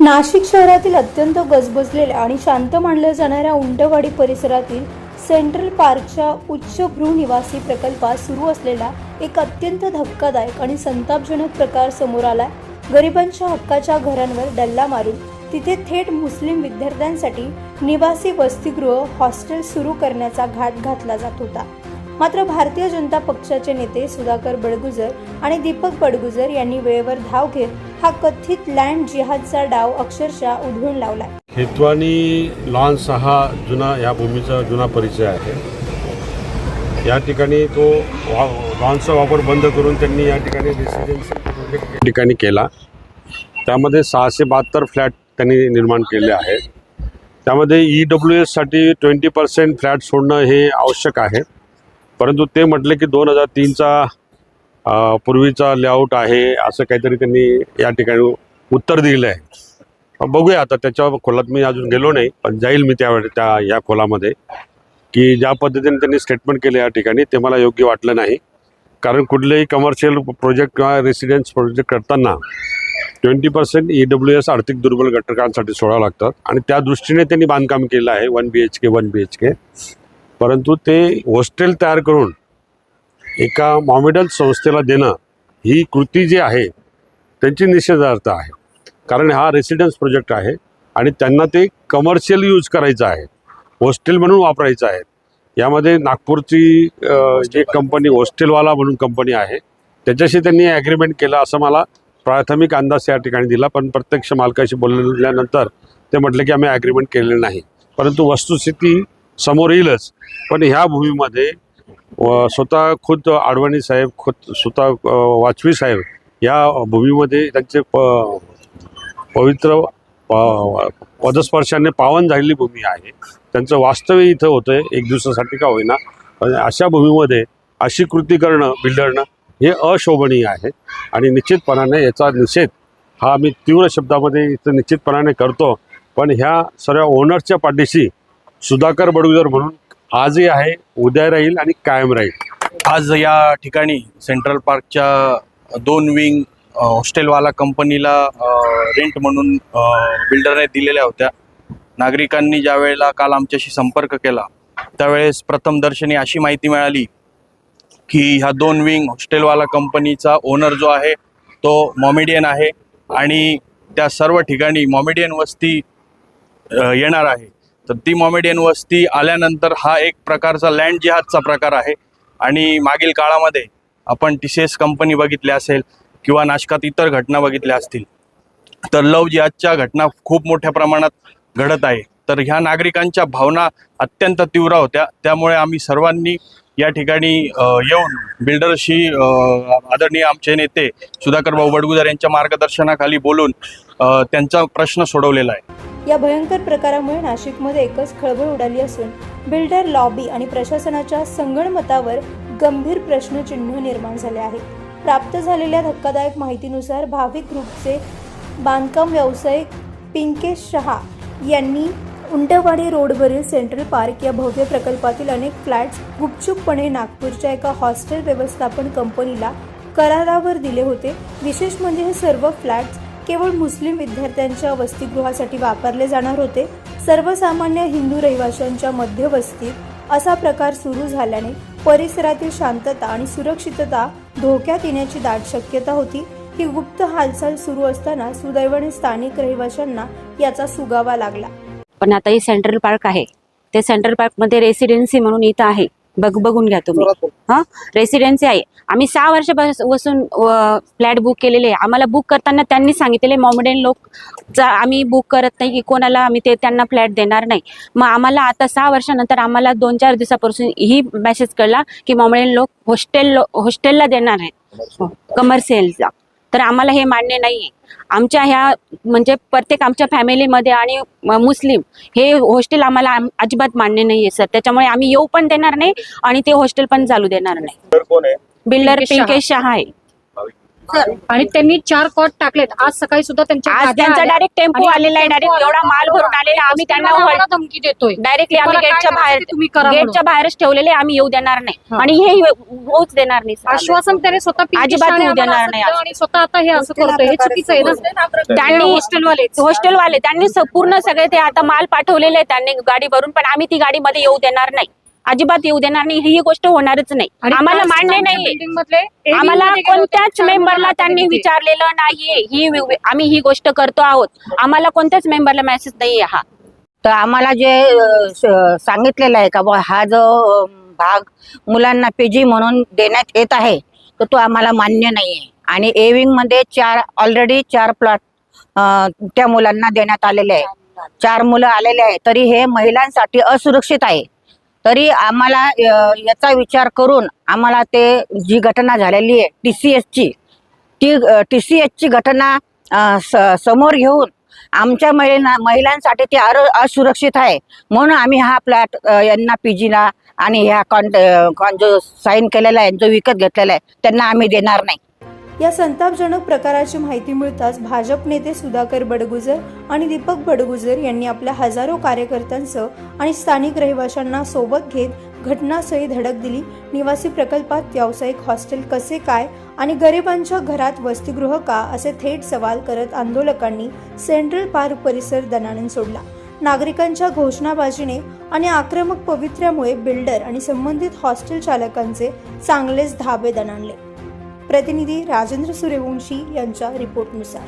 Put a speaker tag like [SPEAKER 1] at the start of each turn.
[SPEAKER 1] नाशिक शहरातील अत्यंत गजबजलेल्या आणि शांत मानल्या जाणाऱ्या उंटवाडी परिसरातील सेंट्रल पार्कच्या उच्चभ्रू निवासी प्रकल्पात सुरू असलेला एक अत्यंत धक्कादायक आणि संतापजनक प्रकार समोर आलाय। गरिबांच्या हक्काच्या घरांवर डल्ला मारून तिथे थेट मुस्लिम विद्यार्थ्यांसाठी निवासी वसतिगृह हॉस्टेल सुरू करण्याचा घाट घातला जात होता। मात्र भारतीय जनता पक्षाचे नेते सुधाकर बडगुजर आणि दीपक बडगुजर यांनी वेळेवर धाव घेत हा कथित लँड जिहादचा डाव अक्षरशः उधळून लावला।
[SPEAKER 2] खेतवानी लॉन्स हा जुना या भूमीचा जुना परिचय आहे। या ठिकाणी तो लॉन्सचा वापर बंद करून त्यांनी या ठिकाणी रेसिडेन्शियल प्रोजेक्ट ठिकाणी केला। त्यामध्ये 672 फ्लॅट त्यांनी निर्माण केले आहेत। त्यामध्ये EWS साठी 20% फ्लॅट सोडणं हे आवश्यक आहे, परंतु ते म्हटले की 2003चा पूर्वीचा लेआउट आहे असं काहीतरी त्यांनी या ठिकाणी उत्तर दिलं आहे। बघूया आता त्याच्या खोलात मी अजून गेलो नाही, पण जाईल मी त्यावेळी या खोलामध्ये की ज्या पद्धतीने त्यांनी स्टेटमेंट केले या ठिकाणी ते मला योग्य वाटलं नाही। कारण कुठलेही कमर्शियल प्रोजेक्ट किंवा रेसिडेन्स प्रोजेक्ट करताना 20% EWS आर्थिक दुर्बल घटकांसाठी सोडावं लागतात आणि त्या दृष्टीने त्यांनी बांधकाम केलं आहे 1 BHK। परंतु ते हॉस्टेल तयार करून एका मॉमेडल संस्थेला देणं ही कृती जी आहे त्यांची निषेधार्थ आहे। कारण हा रेसिडेन्स प्रोजेक्ट आहे आणि त्यांना ते कमर्शियल यूज करायचं आहे, हॉस्टेल म्हणून वापरायचं आहे। यामध्ये नागपूरची जी कंपनी हॉस्टेलवाला म्हणून कंपनी आहे त्याच्याशी त्यांनी ॲग्रीमेंट केलं असं मला प्राथमिक अंदाज या ठिकाणी दिला, पण प्रत्यक्ष मालकाशी बोलल्यानंतर ते म्हटले की आम्ही ॲग्रीमेंट केलेलं नाही। परंतु वस्तुस्थिती समोर येईलच। पण ह्या भूमीमध्ये स्वतः खुद आडवाणी साहेब, स्वतः वाजपेयी साहेब या भूमीमध्ये त्यांचे पवित्र पदस्पर्शाने पावन झालेली भूमी आहे। त्यांचं वास्तव्य इथं होतं आहे, एक दिवसासाठी का होईना। अशा भूमीमध्ये अशी कृती करणं बिल्डरनं हे अशोभनीय आहे आणि निश्चितपणाने याचा निषेध हा आम्ही तीव्र शब्दामध्ये इथं निश्चितपणाने करतो। पण ह्या सर्व ओनर्सच्या पाठीशी सुधाकर बडगुजर म्हणून आजही आहे, उद्या राहील आणि कायम राहील।
[SPEAKER 3] आज या ठिकाणी सेंट्रल पार्कच्या 2 विंग हॉस्टेलवाला कंपनीला रेंट म्हणून बिल्डरने दिलेल्या होत्या। नागरिकांनी ज्या वेळेला काल आमच्याशी संपर्क केला त्यावेळेस प्रथमदर्शनी अशी माहिती मिळाली की ह्या 2 विंग हॉस्टेलवाला कंपनीचा ओनर जो आहे तो मॉमेडियन आहे आणि त्या सर्व ठिकाणी मॉमेडियन वस्ती येणार आहे। तर ती मॉमेडियन वस्ती आल्यानंतर हा एक प्रकारचा लँड जिहादचा प्रकार आहे आणि मागील काळामध्ये आपण TCS कंपनी बघितली असेल किंवा नाशकात इतर घटना बघितल्या असतील तर लव जिहादच्या घटना खूप मोठ्या प्रमाणात घडत आहे। तर ह्या नागरिकांच्या भावना अत्यंत तीव्र होत्या, त्यामुळे आम्ही सर्वांनी या ठिकाणी येऊन बिल्डरशी आदरणीय आमचे नेते सुधाकर भाऊ बडगुजर यांच्या मार्गदर्शनाखाली बोलून त्यांचा प्रश्न सोडवलेला आहे।
[SPEAKER 1] या भयंकर प्रकारामुळे नाशिकमध्ये एकच खळबळ उडाली असून बिल्डर लॉबी आणि प्रशासनाच्या संगणमतावर गंभीर प्रश्नचिन्ह निर्माण झाले आहे। प्राप्त झालेल्या धक्कादायक माहितीनुसार भाविक ग्रुपचे बांधकाम व्यावसायिक पिंकेश शहा यांनी उंटवाडी रोडवरील सेंट्रल पार्क या भव्य प्रकल्पातील अनेक फ्लॅट्स गुपचूपपणे नागपूरच्या एका हॉस्टेल व्यवस्थापन कंपनीला करारावर दिले होते। विशेष म्हणजे हे सर्व फ्लॅट्स केवळ मुस्लिम विद्यार्थ्यांच्या वसतिगृहासाठी वापरले जाणार होते। सर्वसामान्य हिंदू रहिवाशांच्या मध्यवस्तीत असा प्रकार सुरू झाल्याने परिसरातील शांतता आणि सुरक्षितता धोक्यात येण्याची दाट शक्यता होती। ही गुप्त हालचाल सुरू असताना सुदैवाने स्थानिक रहिवाशांना याचा सुगावा लागला।
[SPEAKER 4] पण आता हे सेंट्रल पार्क आहे, ते सेंट्रल पार्क मध्ये रेसिडेन्सी म्हणून इथं आहे, बघून घ्या तुम्ही। रेसिडेन्सी आहे। आम्ही 6 वर्षापासून फ्लॅट बुक केलेले आहे। आम्हाला बुक करताना त्यांनी सांगितलेले मॉमेडियन लोक आम्ही बुक करत नाही की कोणाला आम्ही त्यांना फ्लॅट देणार नाही। मग आम्हाला आता 6 वर्षानंतर आम्हाला 2-4 दिवसापासून ही मेसेज कळला की मॉमेडियन लोक हॉस्टेलला देणार आहेत, कमर्शियलचा। तर आम्हाला हे मान्य नाही आहे। आमच्या ह्या म्हणजे प्रत्येक आमच्या फॅमिलीमध्ये आणि मुस्लिम हे हॉस्टेल आम्हाला अजिबात मान्य नाही आहे सर। त्याच्यामुळे आम्ही येऊ पण देणार नाही आणि ते हॉस्टेल पण चालू देणार नाही। बिल्डर पिंकेश शहा आहे।
[SPEAKER 5] आणि त्यांनी 4 कॉट टाकलेत. आज सकाळी सुद्धा त्यांच्या
[SPEAKER 4] आज
[SPEAKER 5] गाद्या
[SPEAKER 4] त्यांचा
[SPEAKER 5] आल्या.
[SPEAKER 4] डायरेक्ट टेम्पो
[SPEAKER 5] आणि
[SPEAKER 4] आलेला आहे,
[SPEAKER 5] टेम्पो
[SPEAKER 4] डायरेक्ट एवढा माल भरून आलेला. आम्ही त्यांना
[SPEAKER 5] आम्हाला धमकी देतोय.
[SPEAKER 4] डायरेक्टली आम्ही
[SPEAKER 5] तुम्हाला
[SPEAKER 4] गेटच्या
[SPEAKER 5] काय
[SPEAKER 4] बाहेर
[SPEAKER 5] करायचं ते तुम्ही करा म्हणून.
[SPEAKER 4] गेटच्या बाहेरच ठेवलेले, आम्ही येऊ देणार नाही आणि हे होऊच देणार नाही.
[SPEAKER 5] आश्वासन त्याने स्वतः पिंकी
[SPEAKER 4] अजिबात
[SPEAKER 5] शाळे
[SPEAKER 4] येऊ
[SPEAKER 5] आम्हाला
[SPEAKER 4] देणार
[SPEAKER 5] असं
[SPEAKER 4] नाही.
[SPEAKER 5] दिलं आणि स्वतः आता हे असं करतोय. हे चुकीचं आहे ना.
[SPEAKER 4] त्यांनी
[SPEAKER 5] हॉस्टेलवाले
[SPEAKER 4] त्यांनी पूर्ण सगळे ते आता माल पाठवलेले आहे त्यांनी गाडी भरून, पण आम्ही ती गाडीमध्ये येऊ देणार नाही, अजिबात येऊ देणार नाही. ही गोष्ट होणारच नाही. आम्हाला मान्य नाहीये. आम्हाला कोणत्याच मेंबरला त्यांनी विचारलेलं नाहीये. आम्ही ही गोष्ट करतो आहोत. आम्हाला कोणत्याच मेंबरला मेसेज नाहीये हा.
[SPEAKER 6] तर आम्हाला जे सांगितलेलं आहे का बुवा हा जो भाग मुलांना पीजी म्हणून देण्यात येत आहे तर तो आम्हाला मान्य नाहीये. आणि ए विंग मध्ये ऑलरेडी 4 प्लॉट त्या मुलांना देण्यात आलेले आहे. 4 मुलं आलेले आहे, तरी हे महिलांसाठी असुरक्षित आहे. तरी आम्हाला याचा विचार करून आम्हाला ते जी घटना झालेली आहे TCS ची घटना समोर घेऊन आमच्या महिलांसाठी ते असुरक्षित आहे, म्हणून आम्ही हा प्लॅट यांना पीजीला आणि ह्या जो साईन केलेला आहे, जो विकत घेतलेला आहे, त्यांना आम्ही देणार नाही.
[SPEAKER 1] या संतापजनक प्रकाराची माहिती मिळताच भाजप नेते सुधाकर बडगुजर आणि दीपक बडगुजर यांनी आपल्या हजारो कार्यकर्त्यांसह आणि स्थानिक रहिवाशांना सोबत घेत घटनास्थळी धडक दिली. निवासी प्रकल्पात व्यावसायिक हॉस्टेल कसे काय आणि गरिबांच्या घरात वसतिगृह का, असे थेट सवाल करत आंदोलकांनी सेंट्रल पार्क परिसर दणाणून सोडला. नागरिकांच्या घोषणाबाजीने आणि आक्रमक पवित्र्यामुळे बिल्डर आणि संबंधित हॉस्टेल चालकांचे चांगलेच धाबे दणाणले. प्रतिनिधी राजेंद्र सूर्यवंशी यांच्या रिपोर्टनुसार.